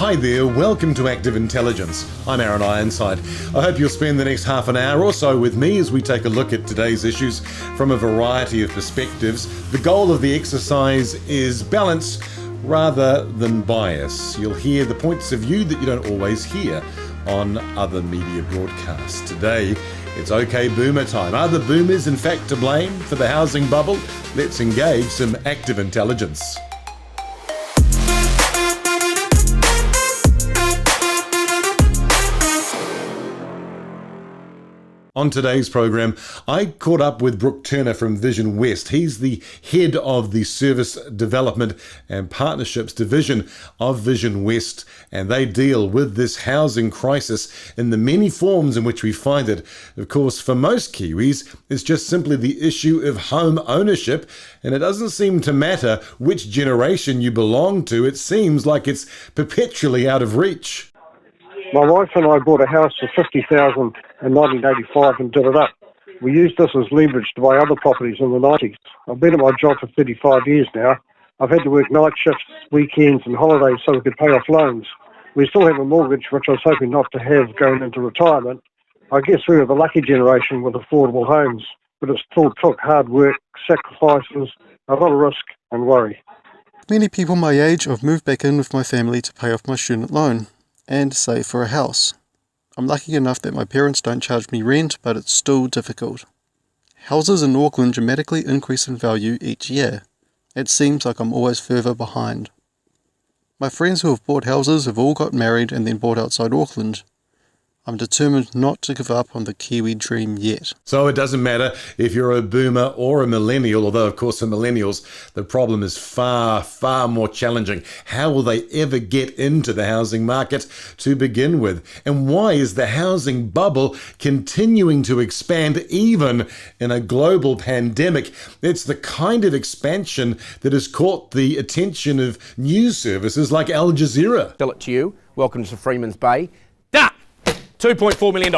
Hi there, welcome to Active Intelligence. I'm Aaron Ironside. I hope you'll spend the next half an hour or so with me as we take a look at today's issues from a variety of perspectives. The goal of the exercise is balance rather than bias. You'll hear the points of view that you don't always hear on other media broadcasts. Today, it's OK Boomer time. Are the boomers in fact to blame for the housing bubble? Let's engage some active intelligence. On today's program, I caught up with Brook Turner from VisionWest. He's the head of the Service Development and Partnerships Division of VisionWest, and they deal with this housing crisis in the many forms in which we find it. Of course, for most Kiwis, it's just simply the issue of home ownership, and it doesn't seem to matter which generation you belong to. It seems like it's perpetually out of reach. My wife and I bought a house for $50,000 in 1985 and did it up. We used this as leverage to buy other properties in the 90s. I've been at my job for 35 years now. I've had to work night shifts, weekends and holidays so we could pay off loans. We still have a mortgage, which I was hoping not to have going into retirement. I guess we were the lucky generation with affordable homes, but it still took hard work, sacrifices, a lot of risk and worry. Many people my age have moved back in with my family to pay off my student loan and save for a house. I'm lucky enough that my parents don't charge me rent, but it's still difficult. Houses in Auckland dramatically increase in value each year. It seems like I'm always further behind. My friends who have bought houses have all got married and then bought outside Auckland. I'm determined not to give up on the Kiwi dream yet. So it doesn't matter if you're a boomer or a millennial, although of course for millennials the problem is far, far more challenging. How will they ever get into the housing market to begin with? And why is the housing bubble continuing to expand even in a global pandemic? It's the kind of expansion that has caught the attention of news services like Al Jazeera. Sell it to you. Welcome to Freeman's Bay. Done! $2.4 million.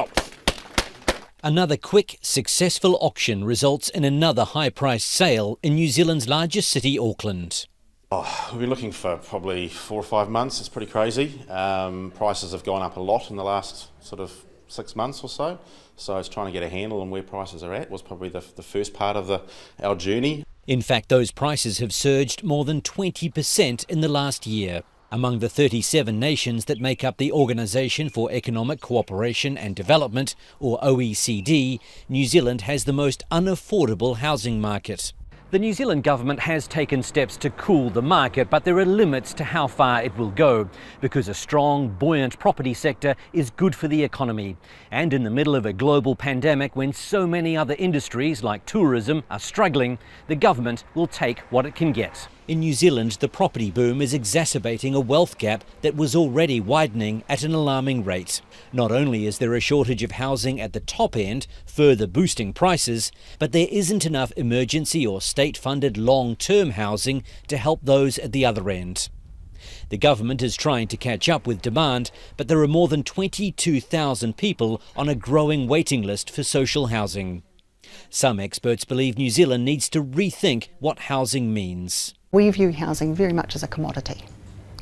Another quick, successful auction results in another high-priced sale in New Zealand's largest city, Auckland. We've been looking for probably 4 or 5 months. It's pretty crazy. Prices have gone up a lot in the last sort of 6 months or so. So it's trying to get a handle on where prices are at was probably the first part of our journey. In fact, those prices have surged more than 20% in the last year. Among the 37 nations that make up the Organisation for Economic Cooperation and Development, or OECD, New Zealand has the most unaffordable housing market. The New Zealand government has taken steps to cool the market, but there are limits to how far it will go, because a strong, buoyant property sector is good for the economy. And in the middle of a global pandemic, when so many other industries like tourism are struggling, the government will take what it can get. In New Zealand, the property boom is exacerbating a wealth gap that was already widening at an alarming rate. Not only is there a shortage of housing at the top end, further boosting prices, but there isn't enough emergency or state-funded long-term housing to help those at the other end. The government is trying to catch up with demand, but there are more than 22,000 people on a growing waiting list for social housing. Some experts believe New Zealand needs to rethink what housing means. We view housing very much as a commodity.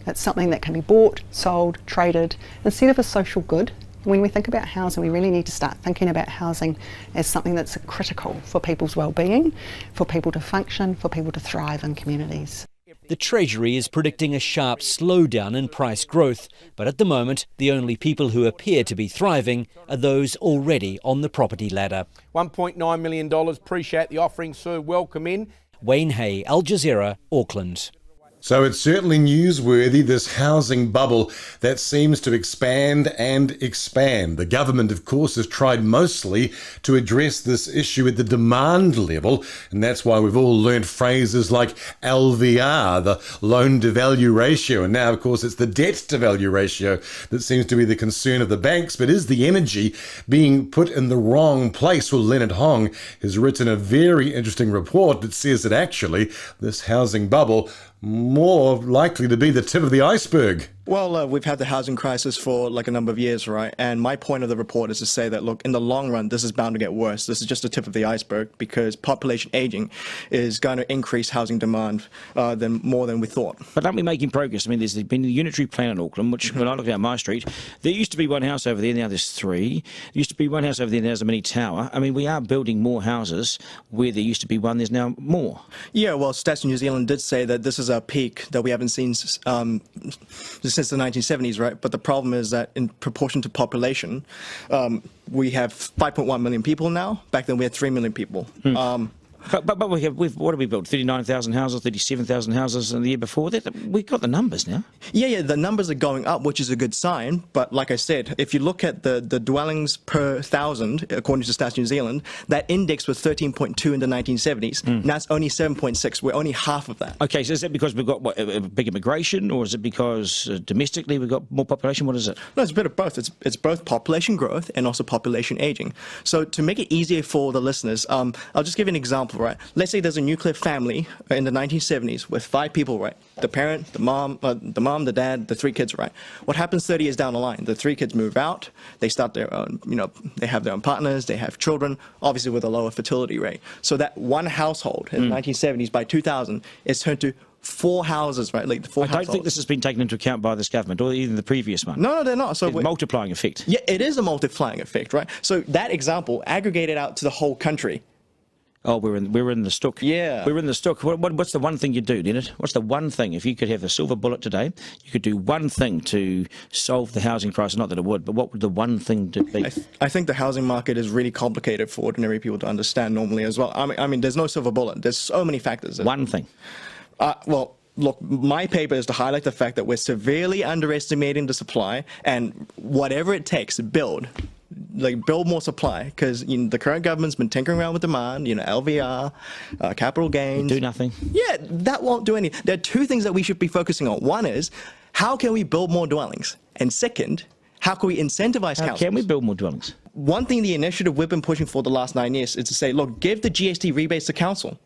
It's something that can be bought, sold, traded, instead of a social good. When we think about housing, we really need to start thinking about housing as something that's critical for people's well-being, for people to function, for people to thrive in communities. The Treasury is predicting a sharp slowdown in price growth, but at the moment, the only people who appear to be thriving are those already on the property ladder. $1.9 million. Appreciate the offering, sir. Welcome in. Wayne Hay, Al Jazeera, Auckland. So it's certainly newsworthy, this housing bubble that seems to expand and expand. The government, of course, has tried mostly to address this issue at the demand level, and that's why we've all learned phrases like LVR, the loan-to-value ratio, and now, of course, it's the debt-to-value ratio that seems to be the concern of the banks. But is the energy being put in the wrong place? Well, Leonard Hong has written a very interesting report that says that actually this housing bubble more likely to be the tip of the iceberg. Well, we've had the housing crisis for like a number of years, right? And my point of the report is to say that, look, in the long run, this is bound to get worse. This is just the tip of the iceberg because population aging is going to increase housing demand more than we thought. But aren't we making progress? I mean, there's been a unitary plan in Auckland, which when I look at my street, there used to be one house over there, now there's three. There used to be one house over there, now there's a mini tower. I mean, we are building more houses where there used to be one, there's now more. Yeah, well, Stats New Zealand did say that this is a peak that we haven't seen since the 1970s, right? But the problem is that in proportion to population, we have 5.1 million people now. Back then we had 3 million people. But what have we built? 39,000 houses, 37,000 houses in the year before that? We've got the numbers now. Yeah, the numbers are going up, which is a good sign. But like I said, if you look at the dwellings per thousand, according to Stats New Zealand, that index was 13.2 in the 1970s. Now it's only 7.6. We're only half of that. Okay, so is that because we've got a big immigration, or is it because domestically we've got more population? What is it? No, it's a bit of both. It's both population growth and also population aging. So to make it easier for the listeners, I'll just give you an example. Right? Let's say there's a nuclear family in the 1970s with 5 people, right? The parent, the mom, the dad, the 3 kids, right? What happens 30 years down the line? The 3 kids move out, they start their own, they have their own partners, they have children, obviously with a lower fertility rate. So that one household in the 1970s, by 2000, is turned to 4 houses, right? Like 4 households. I don't think this has been taken into account by this government or even the previous one. No, they're not. So it's a multiplying effect. Yeah, it is a multiplying effect, right? So that example aggregated out to the whole country. Oh, we're in the stook. Yeah. We're in the stook. What's the one thing you'd do, Leonard? What's the one thing, if you could have a silver bullet today, you could do one thing to solve the housing crisis? Not that it would, but what would the one thing to be? I think the housing market is really complicated for ordinary people to understand normally as well. I mean, there's no silver bullet. There's so many factors. One thing. Well, look, my paper is to highlight the fact that we're severely underestimating the supply, and whatever it takes, build more supply, because the current government's been tinkering around with demand, LVR, capital gains. Do nothing. Yeah, that won't do anything. There are 2 things that we should be focusing on. One is, how can we build more dwellings? And second, how can we incentivize councils? How can we build more dwellings? One thing, the initiative we've been pushing for the last 9 years is to say, look, give the GST rebates to council.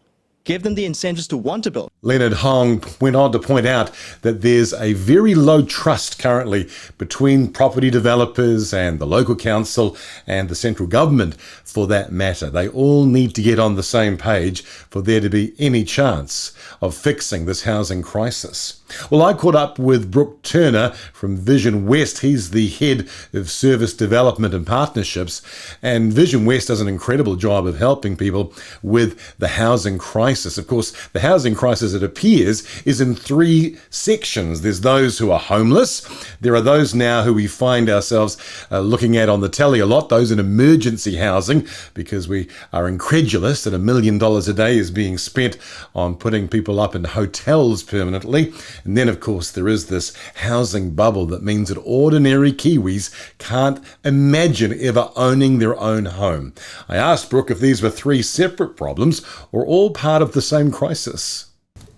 Give them the incentives to want to build. Leonard Hong went on to point out that there's a very low trust currently between property developers and the local council and the central government for that matter. They all need to get on the same page for there to be any chance of fixing this housing crisis. Well, I caught up with Brook Turner from VisionWest. He's the head of service development and partnerships, and VisionWest does an incredible job of helping people with the housing crisis. Of course, the housing crisis, it appears, is in 3 sections. There's those who are homeless. There are those now who we find ourselves looking at on the telly a lot, those in emergency housing, because we are incredulous that $1 million a day is being spent on putting people up in hotels permanently. And then, of course, there is this housing bubble that means that ordinary Kiwis can't imagine ever owning their own home. I asked Brook if these were 3 separate problems or all part of the same crisis.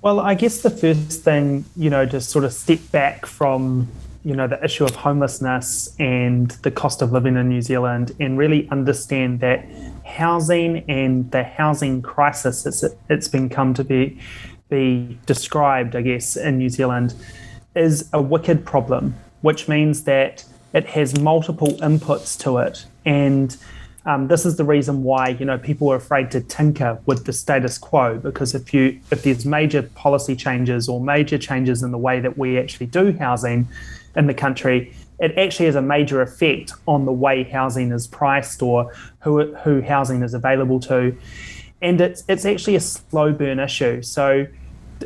Well, I guess the first thing, to sort of step back from, the issue of homelessness and the cost of living in New Zealand and really understand that housing and the housing crisis it's been come to be described, I guess, in New Zealand is a wicked problem, which means that it has multiple inputs to it. And this is the reason why, people are afraid to tinker with the status quo, because if there's major policy changes or major changes in the way that we actually do housing in the country, it actually has a major effect on the way housing is priced or who housing is available to. And it's actually a slow burn issue. So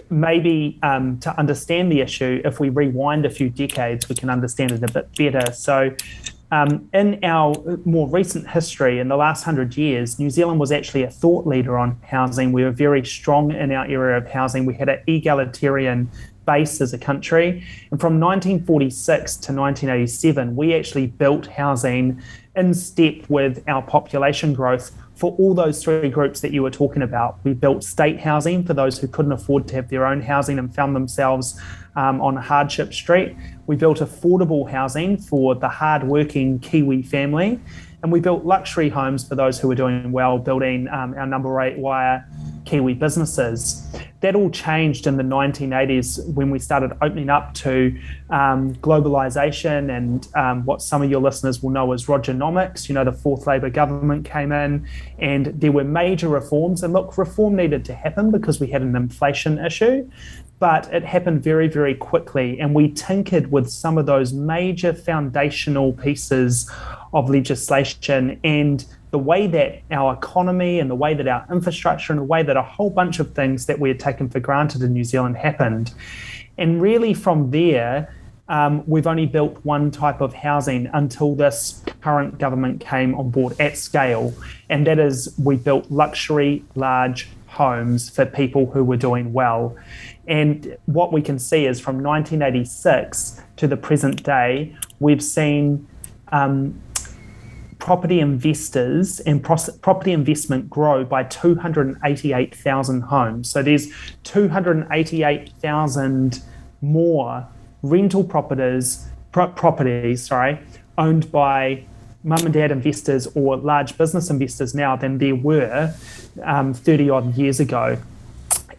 maybe to understand the issue, if we rewind a few decades, we can understand it a bit better. So in our more recent history, in the last 100 years, New Zealand was actually a thought leader on housing. We were very strong in our area of housing. We had an egalitarian base as a country. And from 1946 to 1987, we actually built housing in step with our population growth for all those 3 groups that you were talking about. We built state housing for those who couldn't afford to have their own housing and found themselves on a hardship street. We built affordable housing for the hard-working Kiwi family. And we built luxury homes for those who were doing well, building our number 8 wire Kiwi businesses. That all changed in the 1980s when we started opening up to globalization and what some of your listeners will know as Rogernomics. The fourth Labor government came in and there were major reforms. And look, reform needed to happen because we had an inflation issue, but it happened very, very quickly. And we tinkered with some of those major foundational pieces of legislation, and the way that our economy and the way that our infrastructure and the way that a whole bunch of things that we had taken for granted in New Zealand happened. And really from there, we've only built one type of housing until this current government came on board at scale. And that is, we built luxury, large homes for people who were doing well. And what we can see is from 1986 to the present day, we've seen property investors and property investment grow by 288,000 homes. So there's 288,000 more rental properties, owned by mum and dad investors or large business investors now than there were 30 odd years ago.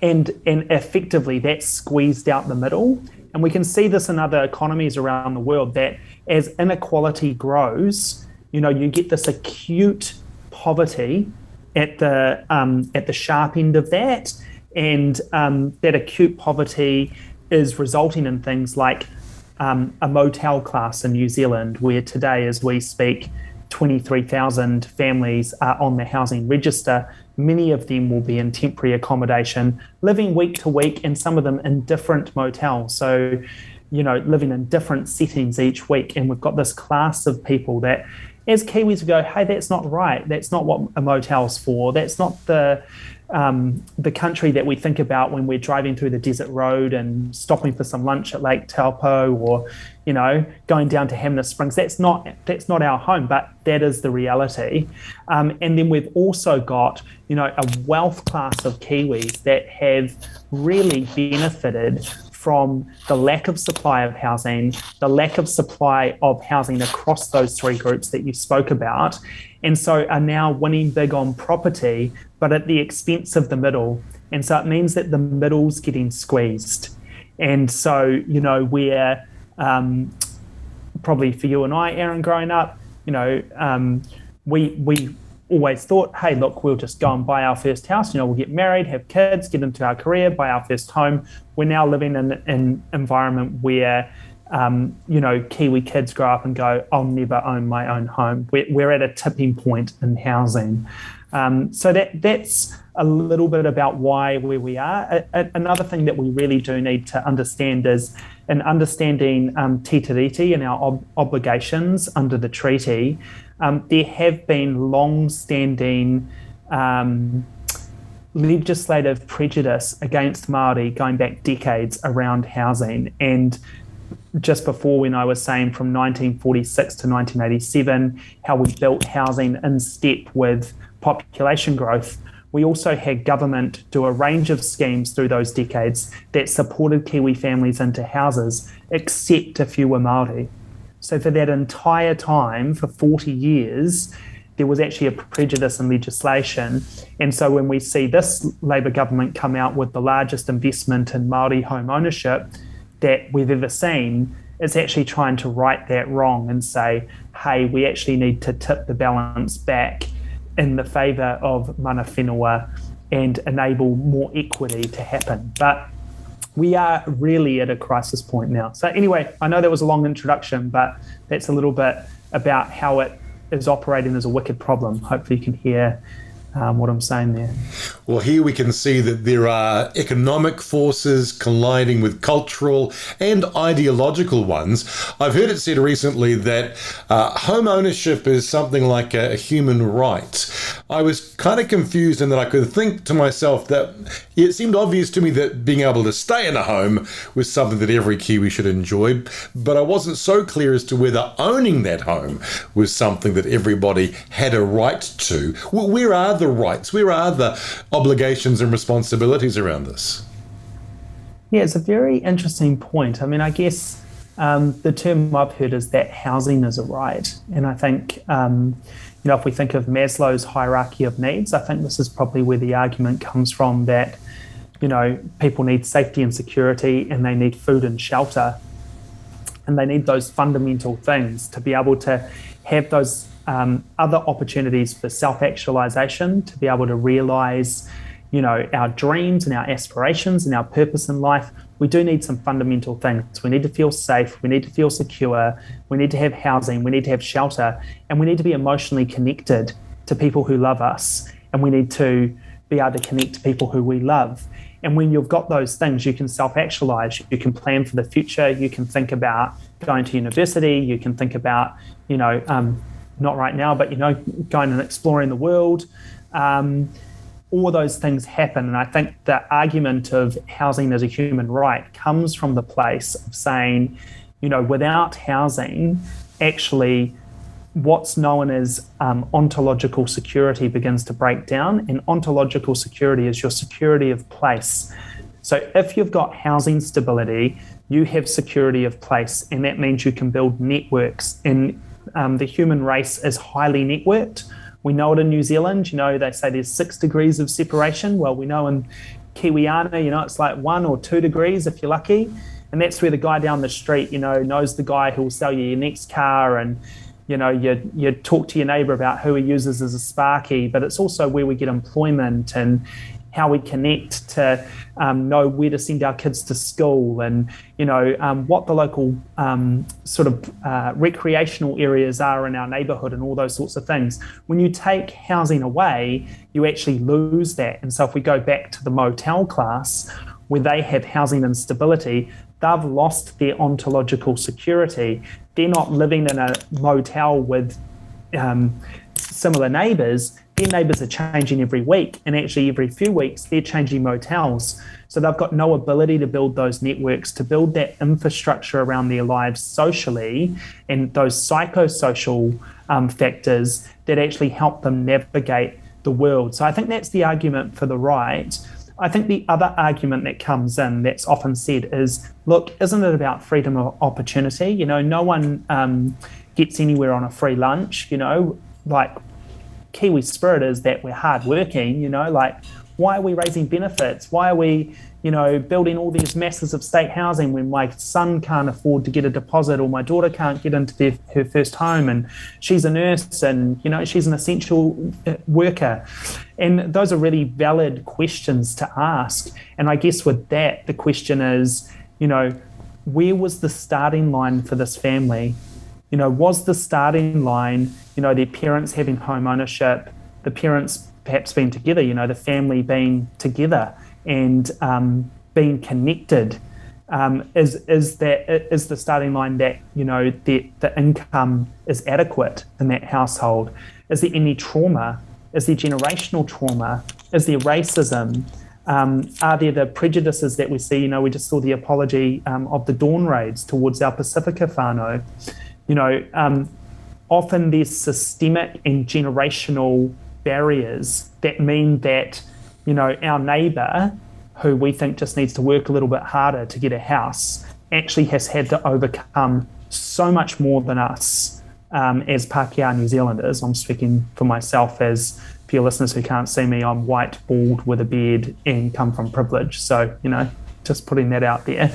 And effectively that squeezed out the middle. And we can see this in other economies around the world, that as inequality grows, you get this acute poverty at the sharp end of that, and that acute poverty is resulting in things like a motel class in New Zealand, where today, as we speak, 23,000 families are on the housing register. Many of them will be in temporary accommodation, living week to week, and some of them in different motels. So, living in different settings each week. And we've got this class of people that, as Kiwis, go, hey, that's not right. That's not what a motel's for. That's not the country that we think about when we're driving through the desert road and stopping for some lunch at Lake Taupo, or, going down to Hamner Springs. That's not our home, but that is the reality. And then we've also got, a wealth class of Kiwis that have really benefited from the lack of supply of housing, the lack of supply of housing across those three groups that you spoke about, and so are now winning big on property, but at the expense of the middle. And so it means that the middle's getting squeezed. And so, we're probably for you and I, Aaron, growing up, we always thought, hey, look, we'll just go and buy our first house. We'll get married, have kids, get into our career, buy our first home. We're now living in an environment where, Kiwi kids grow up and go, I'll never own my own home. We're at a tipping point in housing. So that's a little bit about where we are. Another thing that we really do need to understand is, in understanding Te Tiriti and our obligations under the treaty, there have been long-standing legislative prejudice against Māori going back decades around housing. And just before, when I was saying from 1946 to 1987, how we built housing in step with population growth, we also had government do a range of schemes through those decades that supported Kiwi families into houses, except a few were Māori. So for that entire time, for 40 years, there was actually a prejudice in legislation. And so when we see this Labour government come out with the largest investment in Māori home ownership that we've ever seen, it's actually trying to right that wrong and say, hey, we actually need to tip the balance back in the favour of mana whenua and enable more equity to happen. But we are really at a crisis point now. So anyway, I know that was a long introduction, but that's a little bit about how it is operating as a wicked problem. Hopefully you can hear what I'm saying there. Well, here we can see that there are economic forces colliding with cultural and ideological ones. I've heard it said recently that home ownership is something like a human right. I was kind of confused in that I could think to myself that it seemed obvious to me that being able to stay in a home was something that every Kiwi should enjoy, but I wasn't so clear as to whether owning that home was something that everybody had a right to. Where are the rights? Where are the obligations and responsibilities around this? Yeah, it's a very interesting point. I mean, I guess the term I've heard is that housing is a right. And I think, if we think of Maslow's hierarchy of needs, I think this is probably where the argument comes from that, people need safety and security, and they need food and shelter. And they need those fundamental things to be able to have those other opportunities for self-actualization, to be able to realize, our dreams and our aspirations and our purpose in life. We do need some fundamental things. We need to feel safe. We need to feel secure. We need to have housing. We need to have shelter. And we need to be emotionally connected to people who love us. And we need to be able to connect to people who we love. And when you've got those things, you can self-actualize. You can plan for the future. You can think about going to university. You can think about, not right now, but, going and exploring the world. All those things happen. And I think the argument of housing as a human right comes from the place of saying, without housing, actually what's known as ontological security begins to break down. And ontological security is your security of place. So if you've got housing stability, you have security of place, and that means you can build networks. And the human race is highly networked. We know it in New Zealand, they say there's 6 degrees of separation. Well, we know in Kiwiana, it's like 1 or 2 degrees if you're lucky. And that's where the guy down the street, knows the guy who will sell you your next car, and, you talk to your neighbour about who he uses as a sparky. But it's also where we get employment and how we connect to know where to send our kids to school, and what the local recreational areas are in our neighbourhood, and all those sorts of things. When you take housing away, you actually lose that. And so if we go back to the motel class, where they have housing instability, they've lost their ontological security. They're not living in a motel with similar neighbours. Their neighbours are changing every week, and actually every few weeks they're changing motels. So they've got no ability to build those networks, to build that infrastructure around their lives socially, and those psychosocial factors that actually help them navigate the world. So I think that's the argument for the right. I think the other argument that comes in that's often said is, look, isn't it about freedom of opportunity? No one gets anywhere on a free lunch, like Kiwi spirit is that we're hardworking, why are we raising benefits? Why are we, building all these masses of state housing when my son can't afford to get a deposit, or my daughter can't get into her first home, and she's a nurse, and, she's an essential worker? And those are really valid questions to ask. And I guess with that, the question is, where was the starting line for this family? Was the starting line, their parents having home ownership, the parents perhaps being together, the family being together and being connected? Is the starting line that, the income is adequate in that household? Is there any trauma? Is there generational trauma? Is there racism? Are there the prejudices that we see? We just saw the apology of the dawn raids towards our Pacifica whānau. Often there's systemic and generational barriers that mean that, our neighbour, who we think just needs to work a little bit harder to get a house, actually has had to overcome so much more than us as Pākehā New Zealanders. I'm speaking for myself, as for your listeners who can't see me, I'm white, bald, with a beard, and come from privilege. So, just putting that out there.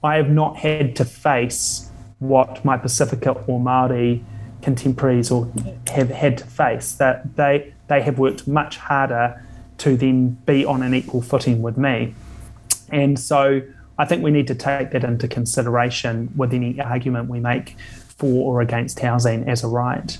I have not had to face what my Pacifica or Māori contemporaries or have had to face, that they have worked much harder to then be on an equal footing with me. And so I think we need to take that into consideration with any argument we make for or against housing as a right.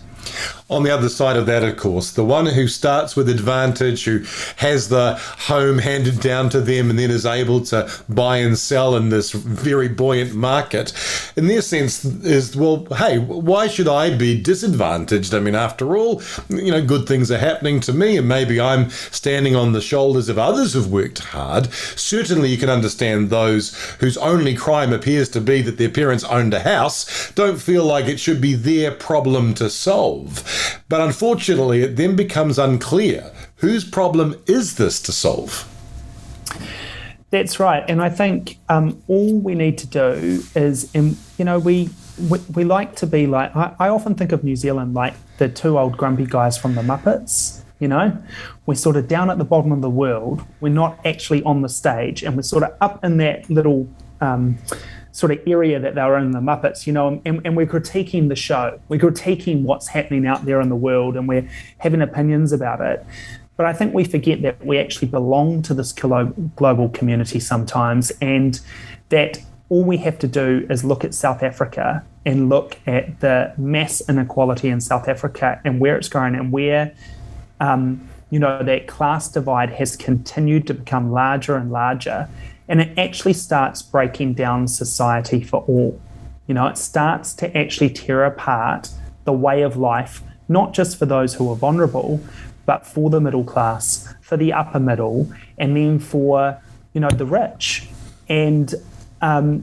On the other side of that, of course, the one who starts with advantage, who has the home handed down to them and then is able to buy and sell in this very buoyant market, in their sense is, well, hey, why should I be disadvantaged? I mean, after all, good things are happening to me, and maybe I'm standing on the shoulders of others who've worked hard. Certainly you can understand those whose only crime appears to be that their parents owned a house don't feel like it should be their problem to solve. But unfortunately, it then becomes unclear whose problem is this to solve. That's right, and I think all we need to do is, we like to be like, I often think of New Zealand like the two old grumpy guys from the Muppets. We're sort of down at the bottom of the world. We're not actually on the stage, and we're sort of up in that little sort of area that they were in the Muppets, and we're critiquing the show. We're critiquing what's happening out there in the world, and we're having opinions about it. But I think we forget that we actually belong to this global community sometimes, and that all we have to do is look at South Africa and look at the mass inequality in South Africa and where it's going, and where that class divide has continued to become larger and larger, and it actually starts breaking down society for all. It starts to actually tear apart the way of life, not just for those who are vulnerable, but for the middle class, for the upper middle, and then for, the rich. And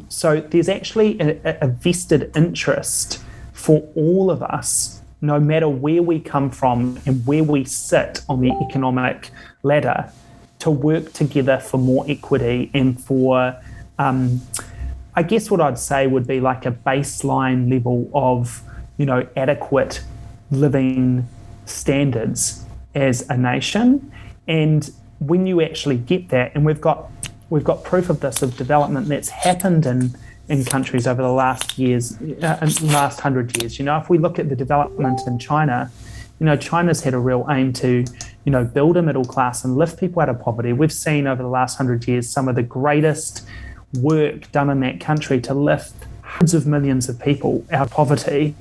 so there's actually a vested interest for all of us, no matter where we come from and where we sit on the economic ladder, to work together for more equity and for, I guess what I'd say would be like a baseline level of, adequate living standards as a nation. And when you actually get that, and we've got proof of this, of development that's happened in countries over the last 100 years. If we look at the development in China, China's had a real aim to, build a middle class and lift people out of poverty. We've seen over the last 100 years some of the greatest work done in that country to lift hundreds of millions of people out of poverty,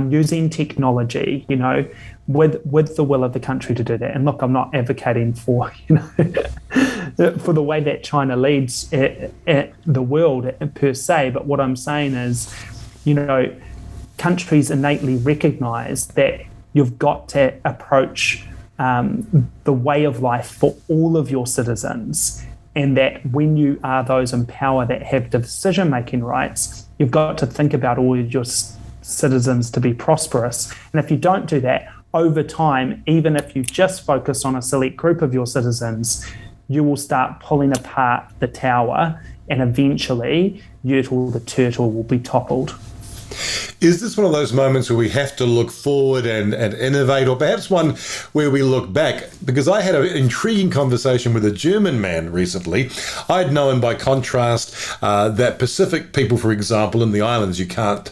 using technology, with the will of the country to do that. And look, I'm not advocating for, for the way that China leads at the world per se, but what I'm saying is, countries innately recognize that you've got to approach the way of life for all of your citizens, and that when you are those in power that have decision-making rights, you've got to think about all of your citizens to be prosperous. And if you don't do that, over time, even if you just focus on a select group of your citizens, you will start pulling apart the tower, and eventually Yertle the turtle will be toppled. Is this one of those moments where we have to look forward and innovate, or perhaps one where we look back? Because I had an intriguing conversation with a German man recently. I'd known by contrast that Pacific people, for example, in the islands, you can't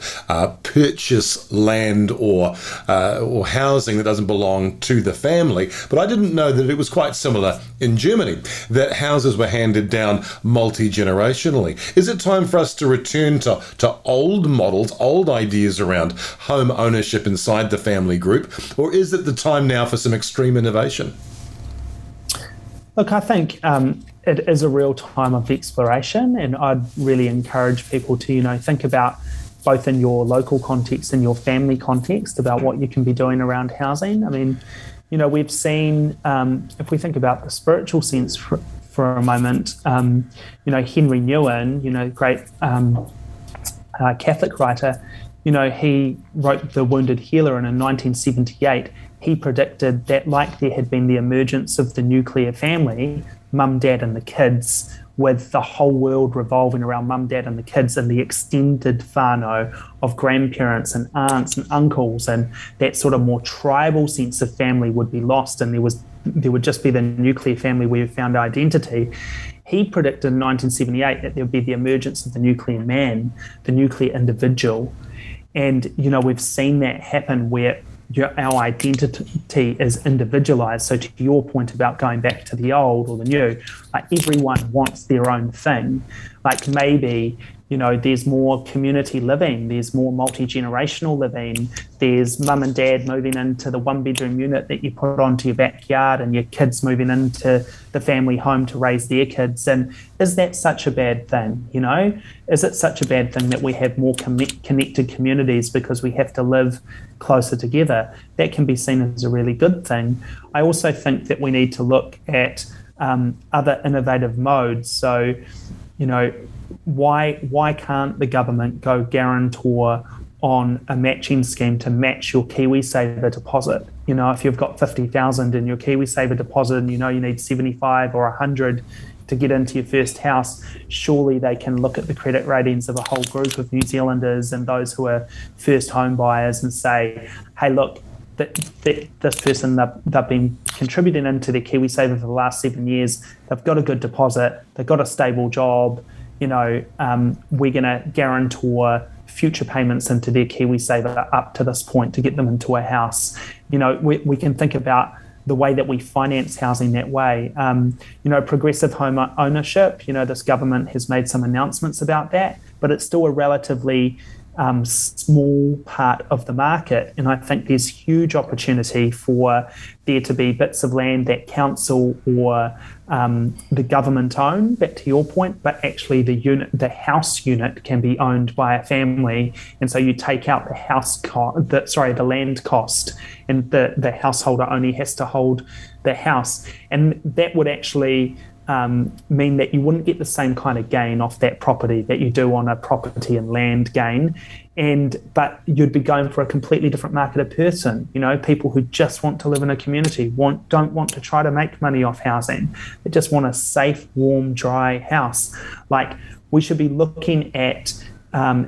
purchase land or housing that doesn't belong to the family. But I didn't know that it was quite similar in Germany, that houses were handed down multi-generationally. Is it time for us to return to old models, old ideas around home ownership inside the family group, or is it the time now for some extreme innovation? Look, I think it is a real time of exploration, and I'd really encourage people to, think about, both in your local context and your family context, about what you can be doing around housing. I mean, we've seen, if we think about the spiritual sense for a moment, Henry Nouwen, great Catholic writer, he wrote The Wounded Healer, and in 1978, he predicted that, like there had been the emergence of the nuclear family, mum, dad, and the kids, with the whole world revolving around mum, dad, and the kids, and the extended whānau of grandparents and aunts and uncles, and that sort of more tribal sense of family would be lost, and there would just be the nuclear family where you found identity. He predicted in 1978 that there would be the emergence of the nuclear man, the nuclear individual. And, we've seen that happen where our identity is individualized. So to your point about going back to the old or the new, like everyone wants their own thing. Like maybe, there's more community living, there's more multi-generational living, there's mum and dad moving into the one-bedroom unit that you put onto your backyard, and your kids moving into the family home to raise their kids. And is that such a bad thing? Is it such a bad thing that we have more connected communities because we have to live closer together? That can be seen as a really good thing. I also think that we need to look at other innovative modes. So, why can't the government go guarantor on a matching scheme to match your KiwiSaver deposit? If you've got 50,000 in your KiwiSaver deposit and you need 75 or 100, to get into your first house, surely they can look at the credit ratings of a whole group of New Zealanders and those who are first home buyers and say, hey, look, this person, they've been contributing into their KiwiSaver for the last 7 years. They've got a good deposit. They've got a stable job. We're going to guarantor future payments into their KiwiSaver up to this point to get them into a house. We can think about the way that we finance housing that way. Progressive home ownership, this government has made some announcements about that, but it's still a relatively small part of the market. And I think there's huge opportunity for there to be bits of land that council or the government own, back to your point, but actually the house unit can be owned by a family. And so you take out the land cost, and the householder only has to hold the house. And that would actually mean that you wouldn't get the same kind of gain off that property that you do on a property and land gain, but you'd be going for a completely different market of person. People who just want to live in a community, don't want to try to make money off housing. They just want a safe, warm, dry house. Like, we should be looking at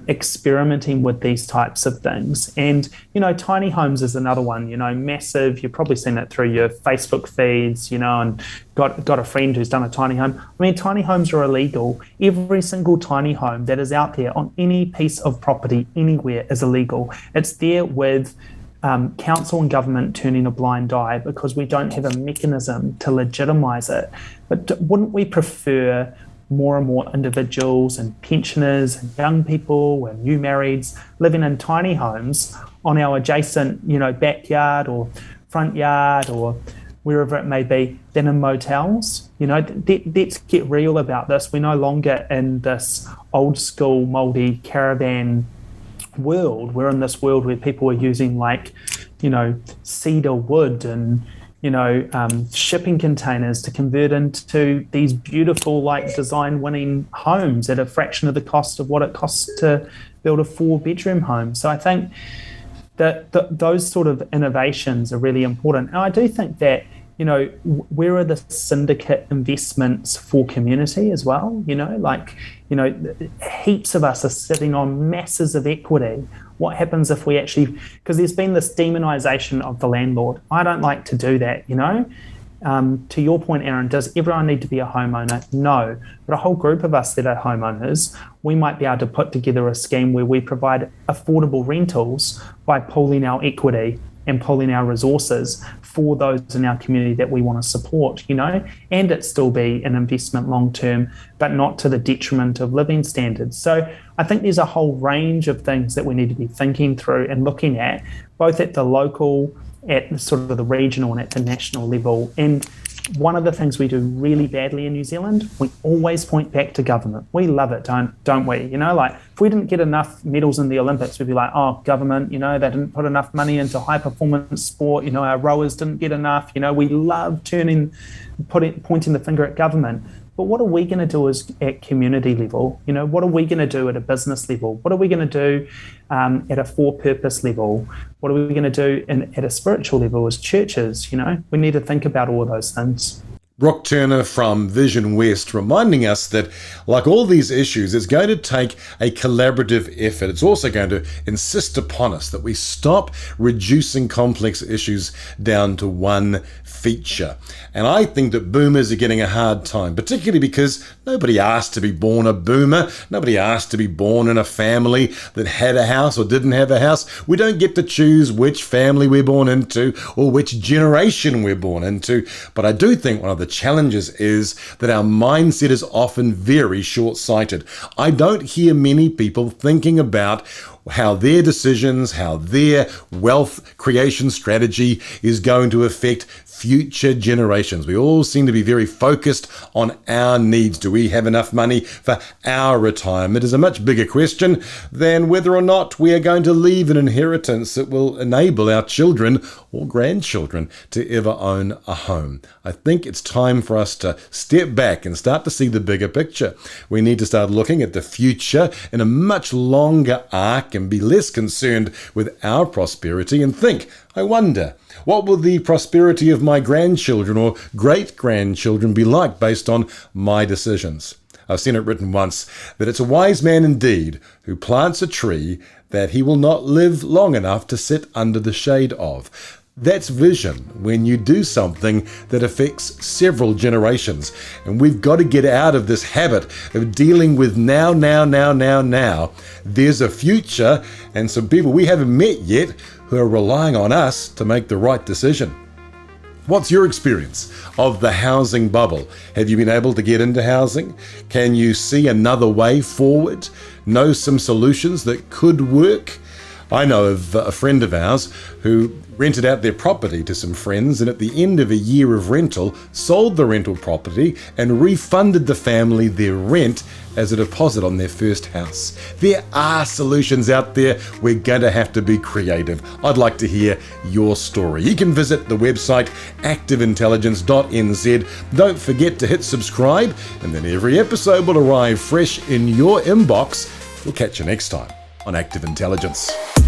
experimenting with these types of things. And, tiny homes is another one, massive. You've probably seen it through your Facebook feeds, and got a friend who's done a tiny home. I mean, tiny homes are illegal. Every single tiny home that is out there on any piece of property anywhere is illegal. It's there with council and government turning a blind eye because we don't have a mechanism to legitimise it. But wouldn't we prefer more and more individuals and pensioners and young people and new marrieds living in tiny homes on our adjacent, backyard or front yard or wherever it may be, than in motels? Let's get real about this. We're no longer in this old school mouldy caravan world. We're in this world where people are using cedar wood and shipping containers to convert into these beautiful, design-winning homes at a fraction of the cost of what it costs to build a 4-bedroom home. So I think that those sort of innovations are really important. And I do think that, where are the syndicate investments for community as well? Heaps of us are sitting on masses of equity. What happens if we actually, because there's been this demonisation of the landlord. I don't like to do that, To your point, Aaron, does everyone need to be a homeowner? No. But a whole group of us that are homeowners, we might be able to put together a scheme where we provide affordable rentals by pooling our equity and pooling our resources for those in our community that we want to support, and it still be an investment long term, but not to the detriment of living standards. So I think there's a whole range of things that we need to be thinking through and looking at, both at the local, at sort of the regional and at the national level. And one of the things we do really badly in New Zealand, we always point back to government. We love it, don't we? If we didn't get enough medals in the Olympics, we'd be like, oh, government, they didn't put enough money into high performance sport. Our rowers didn't get enough. We love pointing the finger at government. But what are we going to do at community level? What are we going to do at a business level? What are we going to do at a for-purpose level? What are we going to do at a spiritual level as churches? We need to think about all of those things. Brook Turner from VisionWest reminding us that, like all these issues, it's going to take a collaborative effort. It's also going to insist upon us that we stop reducing complex issues down to one feature. And I think that boomers are getting a hard time, particularly because nobody asked to be born a boomer. Nobody asked to be born in a family that had a house or didn't have a house. We don't get to choose which family we're born into or which generation we're born into. But I do think one of the challenges is that our mindset is often very short-sighted. I don't hear many people thinking about how their decisions, how their wealth creation strategy is going to affect future generations. We all seem to be very focused on our needs. Do we have enough money for our retirement? Is a much bigger question than whether or not we are going to leave an inheritance that will enable our children or grandchildren to ever own a home. I think it's time for us to step back and start to see the bigger picture. We need to start looking at the future in a much longer arc and be less concerned with our prosperity and think, I wonder, what will the prosperity of my grandchildren or great-grandchildren be like based on my decisions? I've seen it written once that it's a wise man indeed who plants a tree that he will not live long enough to sit under the shade of. That's vision when you do something that affects several generations. And we've got to get out of this habit of dealing with now. There's a future and some people we haven't met yet who are relying on us to make the right decision. What's your experience of the housing bubble? Have you been able to get into housing? Can you see another way forward? Know some solutions that could work? I know of a friend of ours who rented out their property to some friends, and at the end of a year of rental, sold the rental property and refunded the family their rent as a deposit on their first house. There are solutions out there. We're going to have to be creative. I'd like to hear your story. You can visit the website activeintelligence.nz. Don't forget to hit subscribe, and then every episode will arrive fresh in your inbox. We'll catch you next time on Active Intelligence.